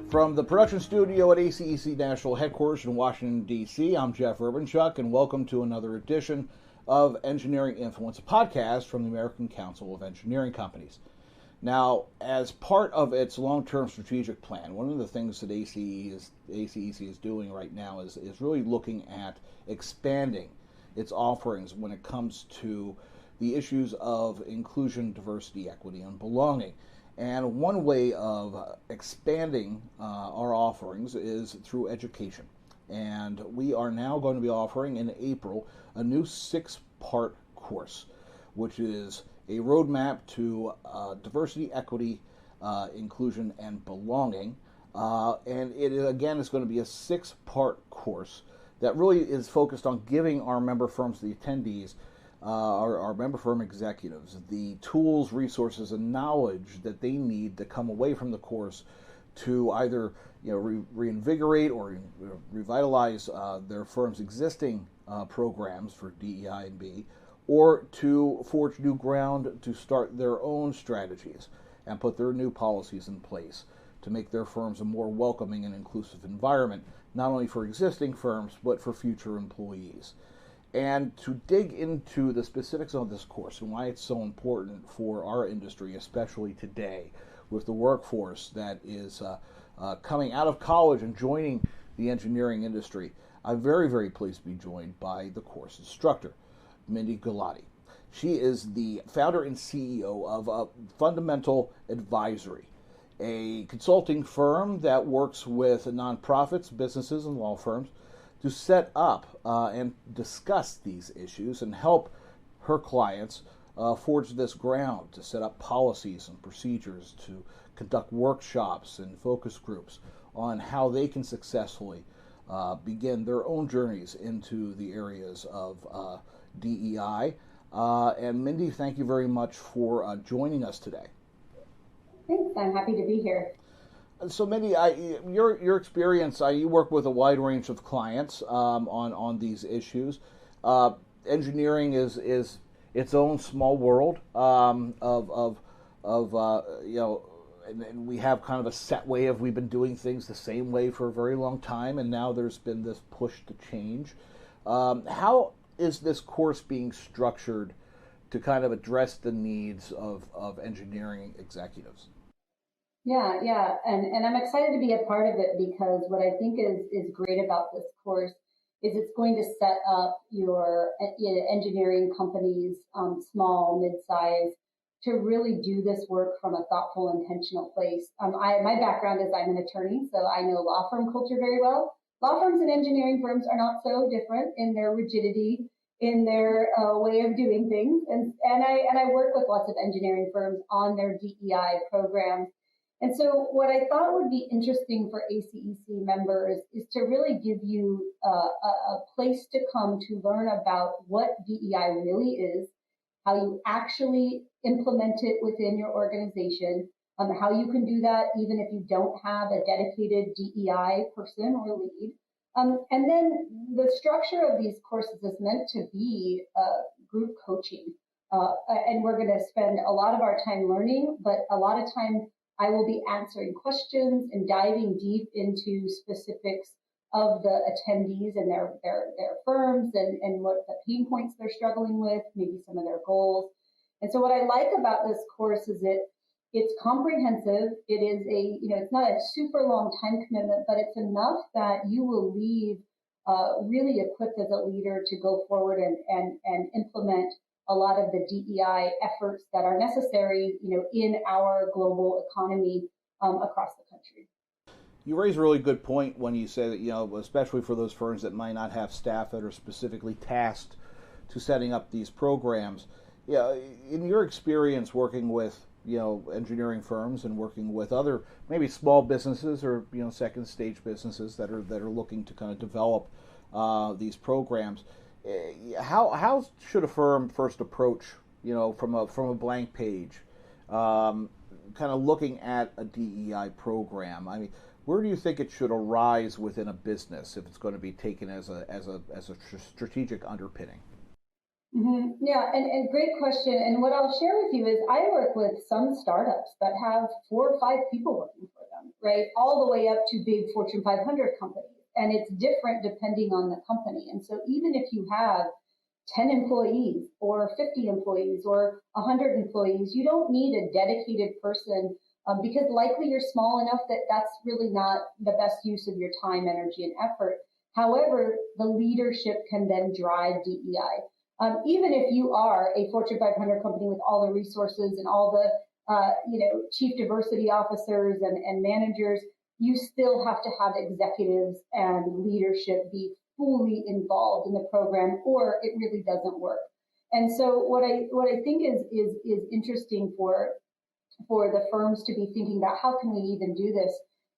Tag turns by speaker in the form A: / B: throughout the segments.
A: From the production studio at ACEC National Headquarters in Washington, D.C., I'm Jeff Urbanchuk, and welcome to another edition of Engineering Influence, a podcast from the American Council of Engineering Companies. Now, as part of its long-term strategic plan, one of the things that ACEC is doing right now is really looking at expanding its offerings when it comes to the issues of inclusion, diversity, equity, and belonging. And one way of expanding our offerings is through education. And we are now going to be offering in April a new 6-part course, which is a roadmap to diversity, equity, inclusion, and belonging. And it, again, is going to be a 6-part course that really is focused on giving our member firms, the attendees, our member firm executives, the tools, resources, and knowledge that they need to come away from the course to either reinvigorate or revitalize their firm's existing programs for DEI and B, or to forge new ground to start their own strategies and put their new policies in place to make their firms a more welcoming and inclusive environment, not only for existing firms, but for future employees. And to dig into the specifics of this course and why it's so important for our industry, especially today, with the workforce that is coming out of college and joining the engineering industry, I'm very, very pleased to be joined by the course instructor, Mindy Gulati. She is the founder and CEO of Fundamental Advisory, a consulting firm that works with nonprofits, businesses, and law firms to set up and discuss these issues and help her clients forge this ground to set up policies and procedures, to conduct workshops and focus groups on how they can successfully begin their own journeys into the areas of DEI. And Mindy, thank you very much for joining us today.
B: Thanks. I'm happy to be here.
A: So, Mindy, your experience, you work with a wide range of clients on these issues. Engineering is its own small world and we have kind of a set way of we've been doing things the same way for a very long time, and now there's been this push to change. How is this course being structured to kind of address the needs of engineering executives?
B: Yeah. And I'm excited to be a part of it because what I think is great about this course is it's going to set up your engineering companies, small, mid-size, to really do this work from a thoughtful, intentional place. My background is I'm an attorney, so I know law firm culture very well. Law firms and engineering firms are not so different in their rigidity, in their way of doing things. And I work with lots of engineering firms on their DEI programs. And so what I thought would be interesting for ACEC members is to really give you a place to come to learn about what DEI really is, how you actually implement it within your organization, how you can do that even if you don't have a dedicated DEI person or lead. And then the structure of these courses is meant to be group coaching. And we're going to spend a lot of our time learning, but a lot of time I will be answering questions and diving deep into specifics of the attendees and their firms and what the pain points they're struggling with, maybe some of their goals. And so what I like about this course is it's comprehensive. It is it's not a super long time commitment, but it's enough that you will leave really equipped as a leader to go forward and implement a lot of the DEI efforts that are necessary, in our global economy across the country.
A: You raise a really good point when you say that, especially for those firms that might not have staff that are specifically tasked to setting up these programs. In your experience working with, engineering firms and working with other maybe small businesses or, second stage businesses that are looking to kind of develop these programs, how should a firm first approach, from a blank page, kind of looking at a DEI program? I mean, where do you think it should arise within a business if it's going to be taken as a strategic underpinning?
B: Mm-hmm. Yeah, and great question. And what I'll share with you is I work with some startups that have 4 or 5 people working for them. right? All the way up to big Fortune 500 companies. And it's different depending on the company. And so even if you have 10 employees or 50 employees or 100 employees, you don't need a dedicated person because likely you're small enough that that's really not the best use of your time, energy, and effort. However, the leadership can then drive DEI. Even if you are a Fortune 500 company with all the resources and all the chief diversity officers and managers, you still have to have executives and leadership be fully involved in the program, or it really doesn't work. And so what I think is interesting for the firms to be thinking about, how can we even do this?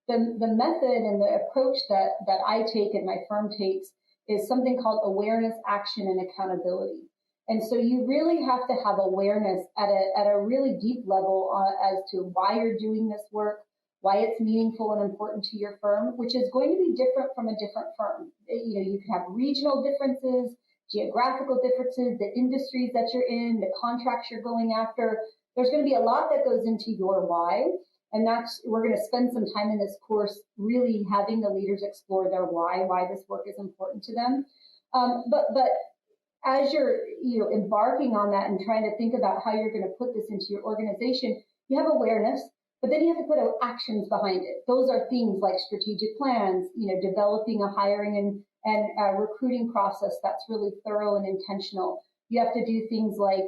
B: The method and the approach that I take and my firm takes is something called awareness, action, and accountability. And so you really have to have awareness at a really deep level as to why you're doing this work, why it's meaningful and important to your firm, which is going to be different from a different firm. You can have regional differences, geographical differences, the industries that you're in, the contracts you're going after. There's going to be a lot that goes into your why. And we're going to spend some time in this course really having the leaders explore their why this work is important to them. But as you're embarking on that and trying to think about how you're going to put this into your organization, you have awareness, but then you have to put actions behind it. Those are things like strategic plans, developing a hiring and recruiting process that's really thorough and intentional. You have to do things like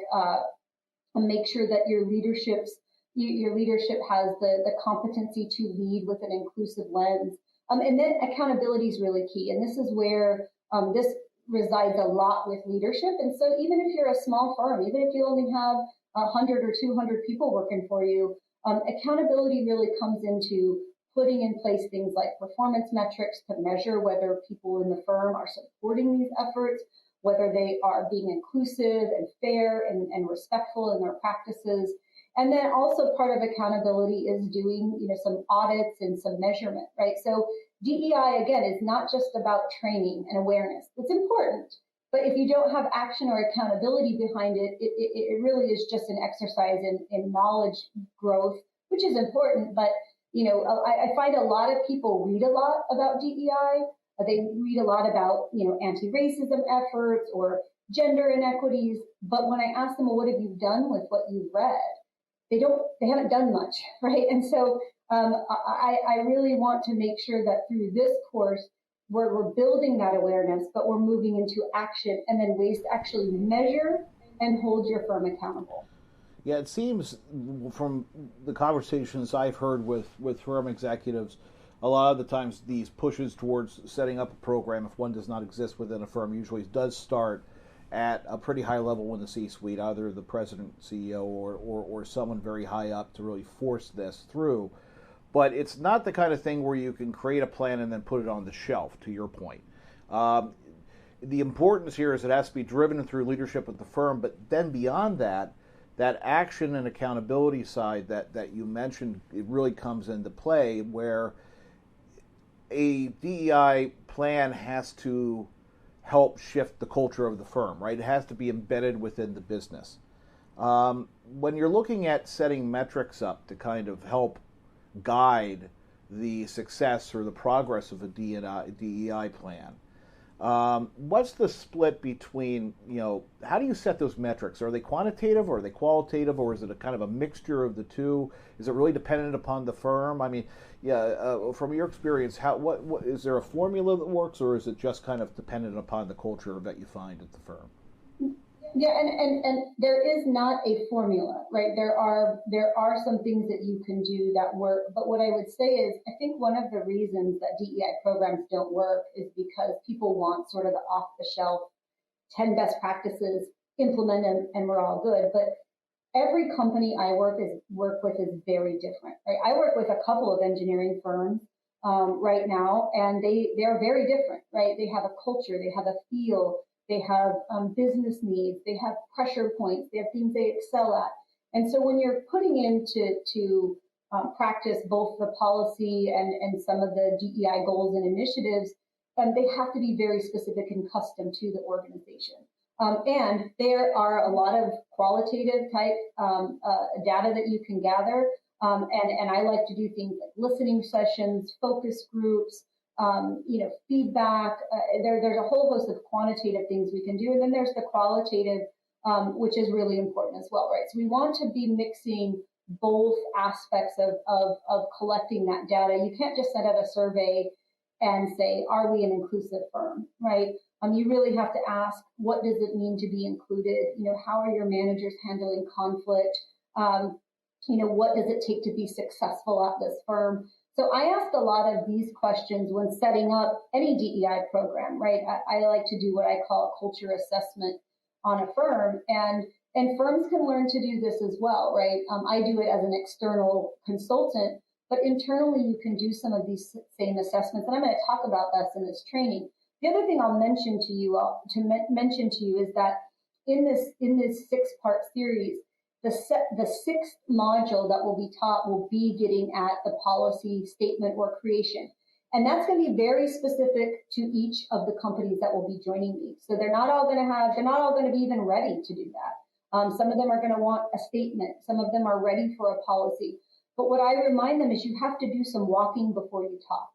B: make sure that your leadership has the competency to lead with an inclusive lens. And then accountability is really key. And this is where this resides a lot with leadership. And so even if you're a small firm, even if you only have 100 or 200 people working for you, accountability really comes into putting in place things like performance metrics to measure whether people in the firm are supporting these efforts, whether they are being inclusive and fair and respectful in their practices. And then also part of accountability is doing, some audits and some measurement, right? So DEI, again, is not just about training and awareness. It's important, but if you don't have action or accountability behind it, it really is just an exercise in knowledge growth, which is important. But, I find a lot of people read a lot about DEI. They read a lot about, anti-racism efforts or gender inequities. But when I ask them, well, what have you done with what you've read? They haven't done much, right? And so I really want to make sure that through this course, we're building that awareness, but we're moving into action and then ways to actually measure and hold your firm accountable.
A: Yeah, it seems from the conversations I've heard with firm executives, a lot of the times these pushes towards setting up a program, if one does not exist within a firm, usually does start at a pretty high level in the C-suite, either the president, CEO, or someone very high up to really force this through. But it's not the kind of thing where you can create a plan and then put it on the shelf, to your point. The importance here is it has to be driven through leadership of the firm, but then beyond that, that action and accountability side that you mentioned, it really comes into play, where a DEI plan has to help shift the culture of the firm, right? It has to be embedded within the business. When you're looking at setting metrics up to kind of help guide the success or the progress of a DEI plan, what's the split between, how do you set those metrics? Are they quantitative or are they qualitative, or is it a kind of a mixture of the two? Is it really dependent upon the firm? I mean, from your experience, what is there a formula that works, or is it just kind of dependent upon the culture that you find at the firm?
B: Yeah, and there is not a formula, right? There are some things that you can do that work, but what I would say is, I think one of the reasons that DEI programs don't work is because people want sort of the off-the-shelf 10 best practices, implement them, and we're all good. But every company I work with is very different, right? I work with a couple of engineering firms right now, and they're very different, right? They have a culture, they have a feel. They have business needs, they have pressure points, they have things they excel at. And so when you're putting into practice both the policy and some of the DEI goals and initiatives, they have to be very specific and custom to the organization. And there are a lot of qualitative type data that you can gather, And I like to do things like listening sessions, focus groups, feedback. There's a whole host of quantitative things we can do. And then there's the qualitative, which is really important as well, right? So we want to be mixing both aspects of collecting that data. You can't just send out a survey and say, are we an inclusive firm, right? You really have to ask, what does it mean to be included? How are your managers handling conflict? What does it take to be successful at this firm? So I ask a lot of these questions when setting up any DEI program, right? I like to do what I call a culture assessment on a firm, and firms can learn to do this as well, right? I do it as an external consultant, but internally you can do some of these same assessments, and I'm going to talk about this in this training. The other thing I'll mention to you is that in this 6-part series, the sixth module that will be taught will be getting at the policy statement or creation. And that's going to be very specific to each of the companies that will be joining me. So they're not all going to be even ready to do that. Some of them are going to want a statement. Some of them are ready for a policy. But what I remind them is you have to do some walking before you talk,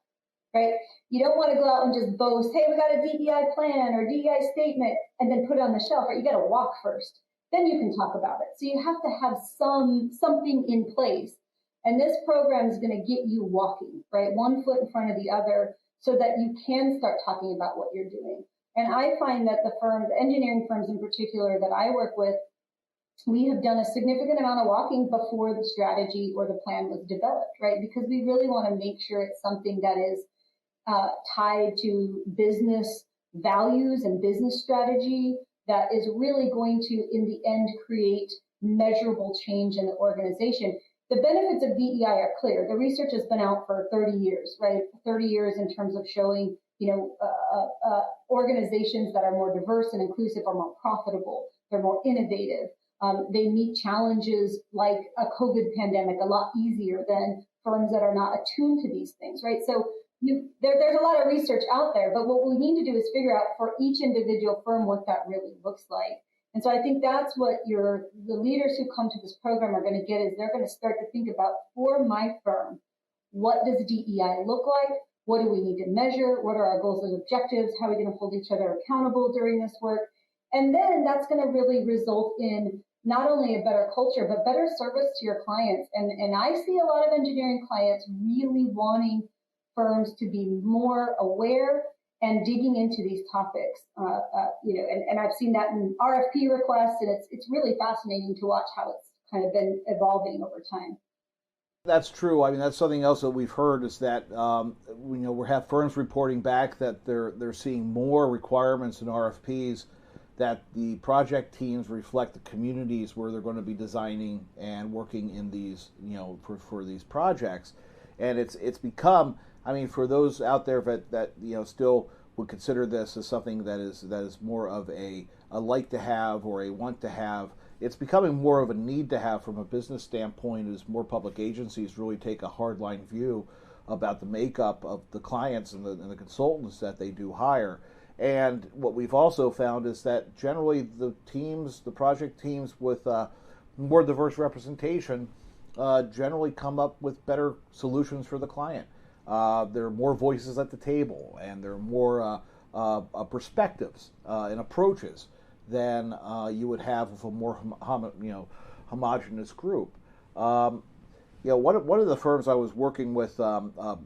B: right? You don't want to go out and just boast, hey, we got a DEI plan or DEI statement, and then put it on the shelf, right? You got to walk first. Then you can talk about it. So you have to have something in place. And this program is going to get you walking, right? One foot in front of the other so that you can start talking about what you're doing. And I find that the engineering firms in particular that I work with, we have done a significant amount of walking before the strategy or the plan was developed, right? Because we really want to make sure it's something that is tied to business values and business strategy that is really going to, in the end, create measurable change in the organization. The benefits of DEI are clear. The research has been out for 30 years, right? 30 years in terms of showing, organizations that are more diverse and inclusive are more profitable. They're more innovative. They meet challenges like a COVID pandemic a lot easier than firms that are not attuned to these things, right? So there's a lot of research out there, but what we need to do is figure out for each individual firm what that really looks like. And so I think that's what the leaders who come to this program are going to get, is they're going to start to think about, for my firm, what does DEI look like? What do we need to measure? What are our goals and objectives? How are we going to hold each other accountable during this work? And then that's going to really result in not only a better culture, but better service to your clients. And I see a lot of engineering clients really wanting firms to be more aware and digging into these topics, and I've seen that in RFP requests, and it's really fascinating to watch how it's kind of been evolving over time.
A: That's true. I mean, that's something else that we've heard, is that we have firms reporting back that they're seeing more requirements in RFPs, that the project teams reflect the communities where they're going to be designing and working in these, for these projects, and it's become. I mean, for those out there that still would consider this as something that is more of a like to have or a want to have, it's becoming more of a need to have from a business standpoint, as more public agencies really take a hardline view about the makeup of the clients and the consultants that they do hire. And what we've also found is that generally the project teams with more diverse representation generally come up with better solutions for the client. There are more voices at the table, and there are more perspectives and approaches than you would have with a more homogenous group. One of the firms I was working with a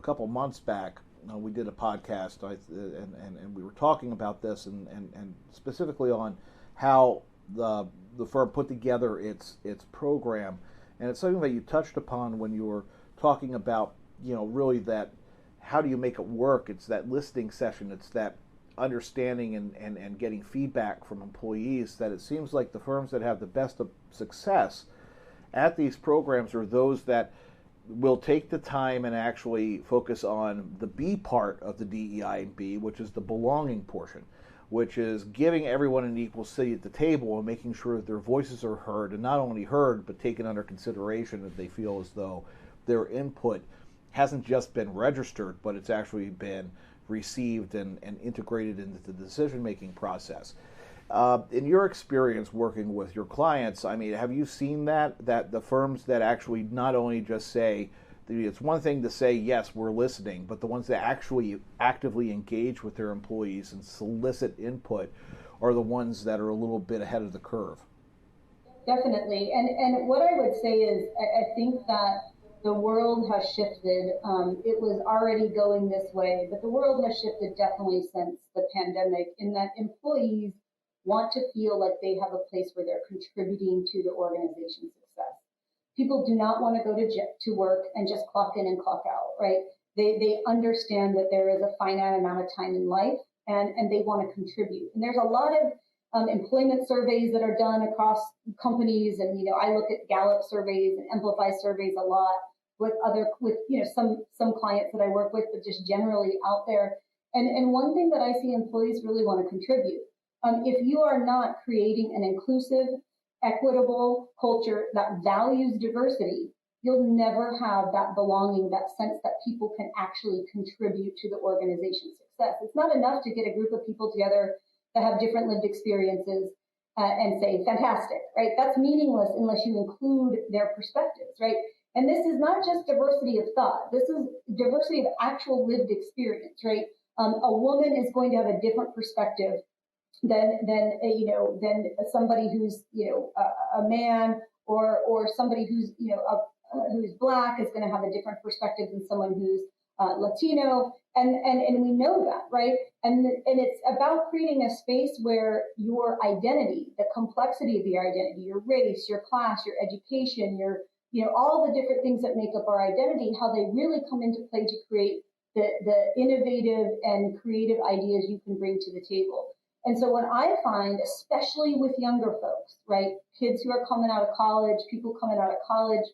A: couple months back, we did a podcast, and we were talking about this, and specifically on how the firm put together its program, and it's something that you touched upon when you were talking about. Really, that how do you make it work? It's that listening session. It's that understanding and getting feedback from employees, that it seems like the firms that have the best of success at these programs are those that will take the time and actually focus on the B part of the DEIB, which is the belonging portion, which is giving everyone an equal seat at the table and making sure that their voices are heard, and not only heard, but taken under consideration, if they feel as though their input hasn't just been registered, but it's actually been received and integrated into the decision-making process. In your experience working with your clients, I mean, have you seen that the firms that actually not only just say, it's one thing to say, yes, we're listening, but the ones that actually actively engage with their employees and solicit input are the ones that are a little bit ahead of the curve?
B: Definitely. And what I would say is, I think that the world has shifted. It was already going this way, but the world has shifted definitely since the pandemic, in that employees want to feel like they have a place where they're contributing to the organization's success. People do not want to go to work and just clock in and clock out, right? They understand that there is a finite amount of time in life, and they want to contribute. And there's a lot of employment surveys that are done across companies, and I look at Gallup surveys and Amplify surveys a lot with some clients that I work with, but just generally out there. And one thing that I see employees really want to contribute. If you are not creating an inclusive, equitable culture that values diversity, you'll never have that belonging, that sense that people can actually contribute to the organization's success. It's not enough to get a group of people together that have different lived experiences and say, fantastic, right? That's meaningless unless you include their perspectives, right? And this is not just diversity of thought. This is diversity of actual lived experience, right? A woman is going to have a different perspective than somebody who's a man, or somebody who's who's Black is going to have a different perspective than someone who's Latino, and we know that, right? And it's about creating a space where your identity, the complexity of your identity, your race, your class, your education, your all the different things that make up our identity, how they really come into play to create the innovative and creative ideas you can bring to the table. And so what I find, especially with younger folks, right, kids who are coming out of college, people coming out of college,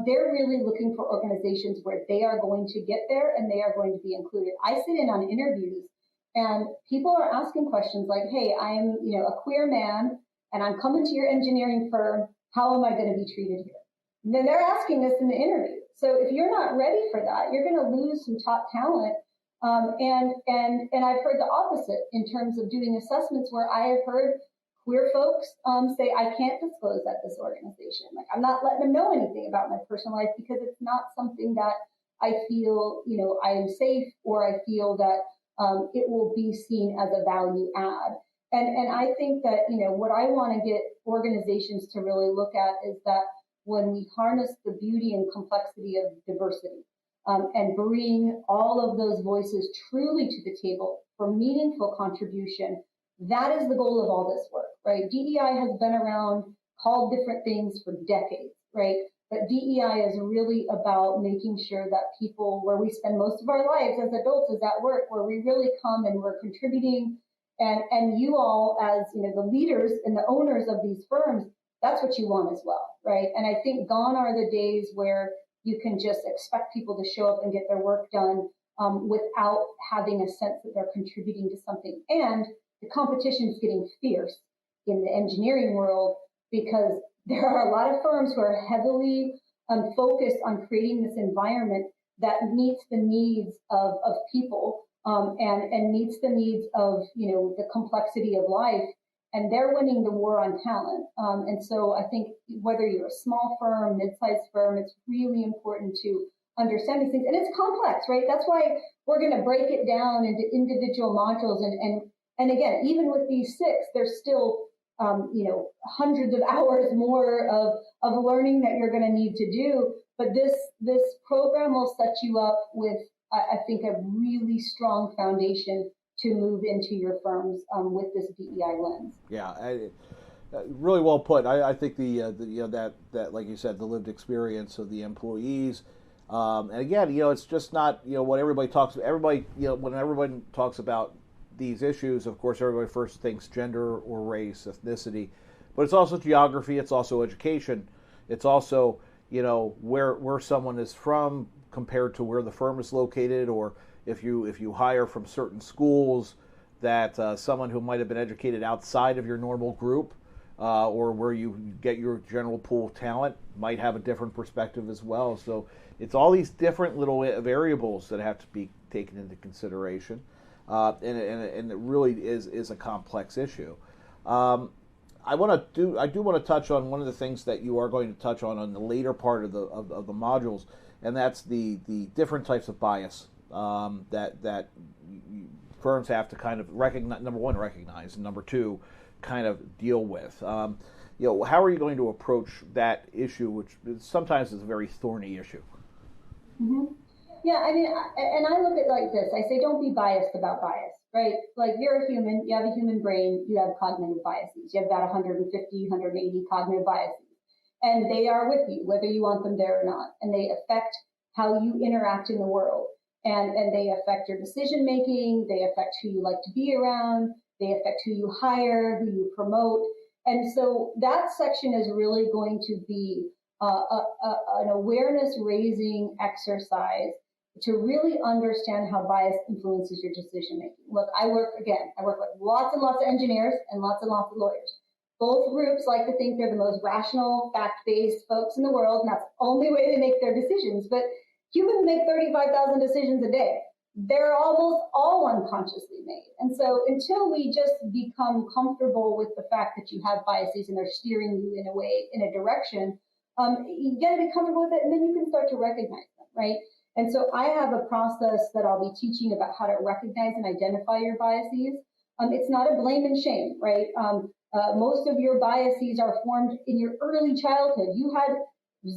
B: they're really looking for organizations where they are going to get there and they are going to be included. I sit in on interviews and people are asking questions like, hey, I'm a queer man and I'm coming to your engineering firm. How am I going to be treated here? And then they're asking this in the interview. So if you're not ready for that, you're going to lose some top talent. And I've heard the opposite in terms of doing assessments, where I have heard queer folks say, I can't disclose at this organization. Like, I'm not letting them know anything about my personal life because it's not something that I feel, I am safe, or I feel that it will be seen as a value add. And I think that, what I want to get organizations to really look at is that when we harness the beauty and complexity of diversity, and bring all of those voices truly to the table for meaningful contribution, that is the goal of all this work, right? DEI has been around, called different things for decades, right? But DEI is really about making sure that people, where we spend most of our lives as adults, is at work, where we really come and we're contributing. And you all, as the leaders and the owners of these firms, that's what you want as well, right? And I think gone are the days where you can just expect people to show up and get their work done without having a sense that they're contributing to something. And the competition is getting fierce in the engineering world because there are a lot of firms who are heavily focused on creating this environment that meets the needs of people and meets the needs of the complexity of life. And they're winning the war on talent. And so I think whether you're a small firm, mid-sized firm, it's really important to understand these things. And it's complex, right? That's why we're going to break it down into individual modules. And again, even with these 6, there's still, hundreds of hours more of learning that you're going to need to do. But this program will set you up with, I think, a really strong foundation to move into your firms with this DEI lens.
A: Yeah, really well put. I think that like you said, the lived experience of the employees, and again, it's just not what everybody talks. Everybody, when everyone talks about these issues, of course, everybody first thinks gender or race, ethnicity, but it's also geography. It's also education. It's also where someone is from compared to where the firm is located, or if you hire from certain schools, that someone who might have been educated outside of your normal group or where you get your general pool of talent might have a different perspective as well. So it's all these different little variables that have to be taken into consideration, and it really is a complex issue. I do want to touch on one of the things that you are going to touch on the later part of the modules, and that's the different types of bias that firms have to kind of recognize. Number one, recognize, and number two, kind of deal with. How are you going to approach that issue, which sometimes is a very thorny issue?
B: Mm-hmm. Yeah, I mean, and I look at it like this. I say, don't be biased about bias, right? Like, you're a human, you have a human brain, you have cognitive biases. You have about 150, 180 cognitive biases. And they are with you, whether you want them there or not. And they affect how you interact in the world. And they affect your decision making, they affect who you like to be around, they affect who you hire, who you promote. And so that section is really going to be an awareness raising exercise to really understand how bias influences your decision making. Look, I work with lots and lots of engineers and lots of lawyers. Both groups like to think they're the most rational, fact-based folks in the world, and that's the only way they make their decisions. But humans make 35,000 decisions a day. They're almost all unconsciously made. And so until we just become comfortable with the fact that you have biases and they're steering you in a direction, you got to be comfortable with it, and then you can start to recognize them, right? And so I have a process that I'll be teaching about how to recognize and identify your biases. It's not a blame and shame, right? Most of your biases are formed in your early childhood. You had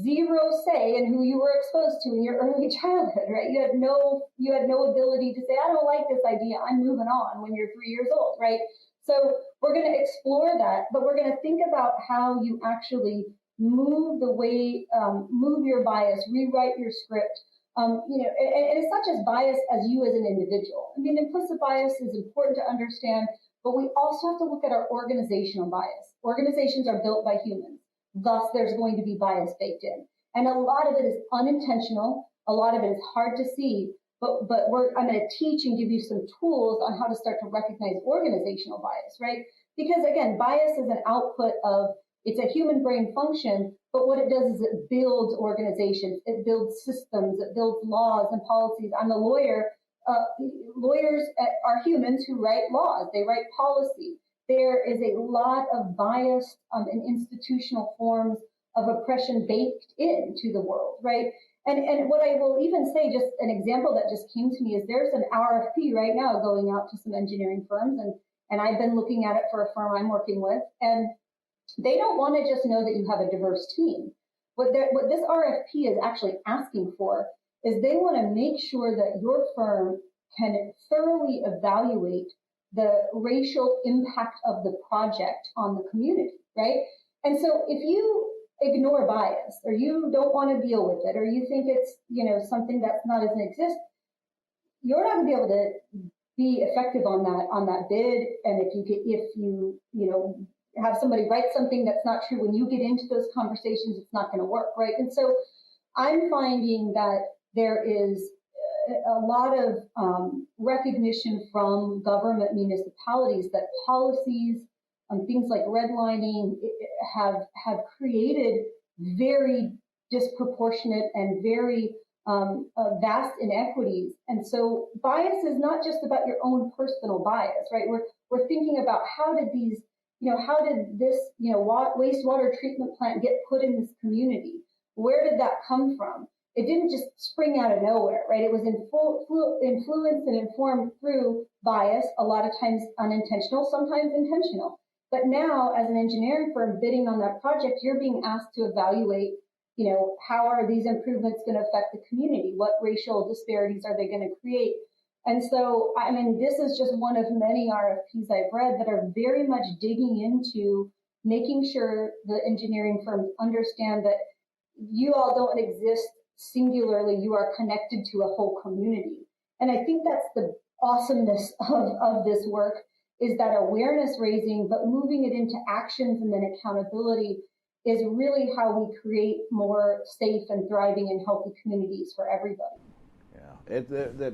B: zero say in who you were exposed to in your early childhood, right? You had no ability to say, I don't like this idea, I'm moving on, when you're 3 years old, right? So we're going to explore that, but we're going to think about how you actually move your bias, rewrite your script. And it's not just bias as you as an individual. I mean, implicit bias is important to understand, but we also have to look at our organizational bias. Organizations are built by humans. Thus, there's going to be bias baked in. And a lot of it is unintentional. A lot of it is hard to see. But I'm going to teach and give you some tools on how to start to recognize organizational bias, right? Because, again, bias is an output of, it's a human brain function, but what it does is it builds organizations, it builds systems, it builds laws and policies. I'm a lawyer. Lawyers are humans who write laws. They write policy. There is a lot of bias and institutional forms of oppression baked into the world, right? And what I will even say, just an example that just came to me, is there's an RFP right now going out to some engineering firms, and I've been looking at it for a firm I'm working with, and they don't want to just know that you have a diverse team. What this RFP is actually asking for is they want to make sure that your firm can thoroughly evaluate the racial impact of the project on the community, right? And so if you ignore bias, or you don't want to deal with it, or you think it's, something that's not doesn't exist, you're not going to be able to be effective on that bid. And if you have somebody write something that's not true, when you get into those conversations, it's not going to work, right? And so I'm finding that there is a lot of recognition from government municipalities that policies, things like redlining, have created very disproportionate and very vast inequities. And so bias is not just about your own personal bias, right? We're thinking about how did this wastewater treatment plant get put in this community? Where did that come from? It didn't just spring out of nowhere, right? It was influenced and informed through bias, a lot of times unintentional, sometimes intentional. But now, as an engineering firm bidding on that project, you're being asked to evaluate, how are these improvements going to affect the community? What racial disparities are they going to create? And so, I mean, this is just one of many RFPs I've read that are very much digging into making sure the engineering firms understand that you all don't exist singularly, you are connected to a whole community. And I think that's the awesomeness of this work, is that awareness raising, but moving it into actions and then accountability is really how we create more safe and thriving and healthy communities for everybody.
A: Yeah,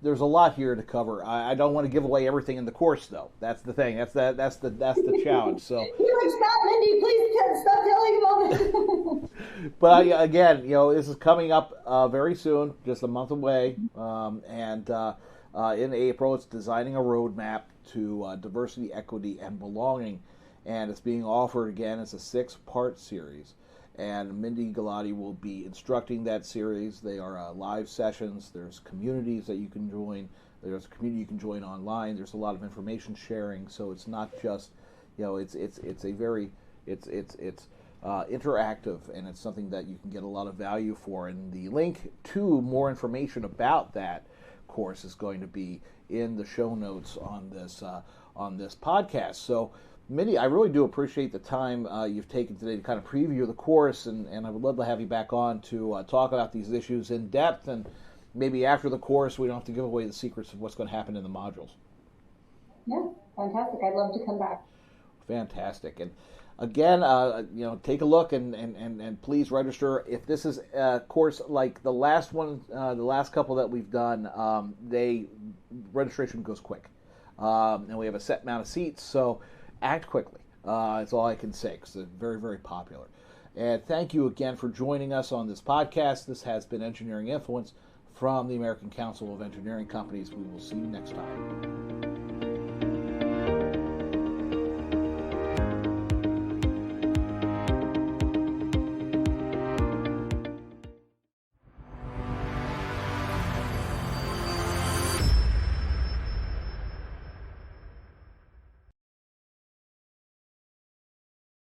A: there's a lot here to cover. I don't want to give away everything in the course, though. That's the thing. That's the challenge. So
B: you're like, stop, Mindy, please stop telling about it.
A: But again, this is coming up very soon, just a month away, and in April. It's Designing a Roadmap to Diversity, Equity, and Belonging. And it's being offered again as a 6-part series. And Mindy Gulati will be instructing that series. They are live sessions. There's communities that you can join. There's a community you can join online. There's a lot of information sharing. So it's not just, it's a very interactive, and it's something that you can get a lot of value for. And the link to more information about that course is going to be in the show notes on this podcast. So, Mindy, I really do appreciate the time you've taken today to kind of preview the course, and I would love to have you back on to talk about these issues in depth, and maybe after the course we don't have to give away the secrets of what's going to happen in the modules.
B: Yeah, fantastic. I'd love to come back.
A: Fantastic. And again, take a look and please register. If this is a course like the last one, the last couple that we've done, registration goes quick, and we have a set amount of seats, so act quickly. That's all I can say, because they're very, very popular. And thank you again for joining us on this podcast. This has been Engineering Influence from the American Council of Engineering Companies. We will see you next time.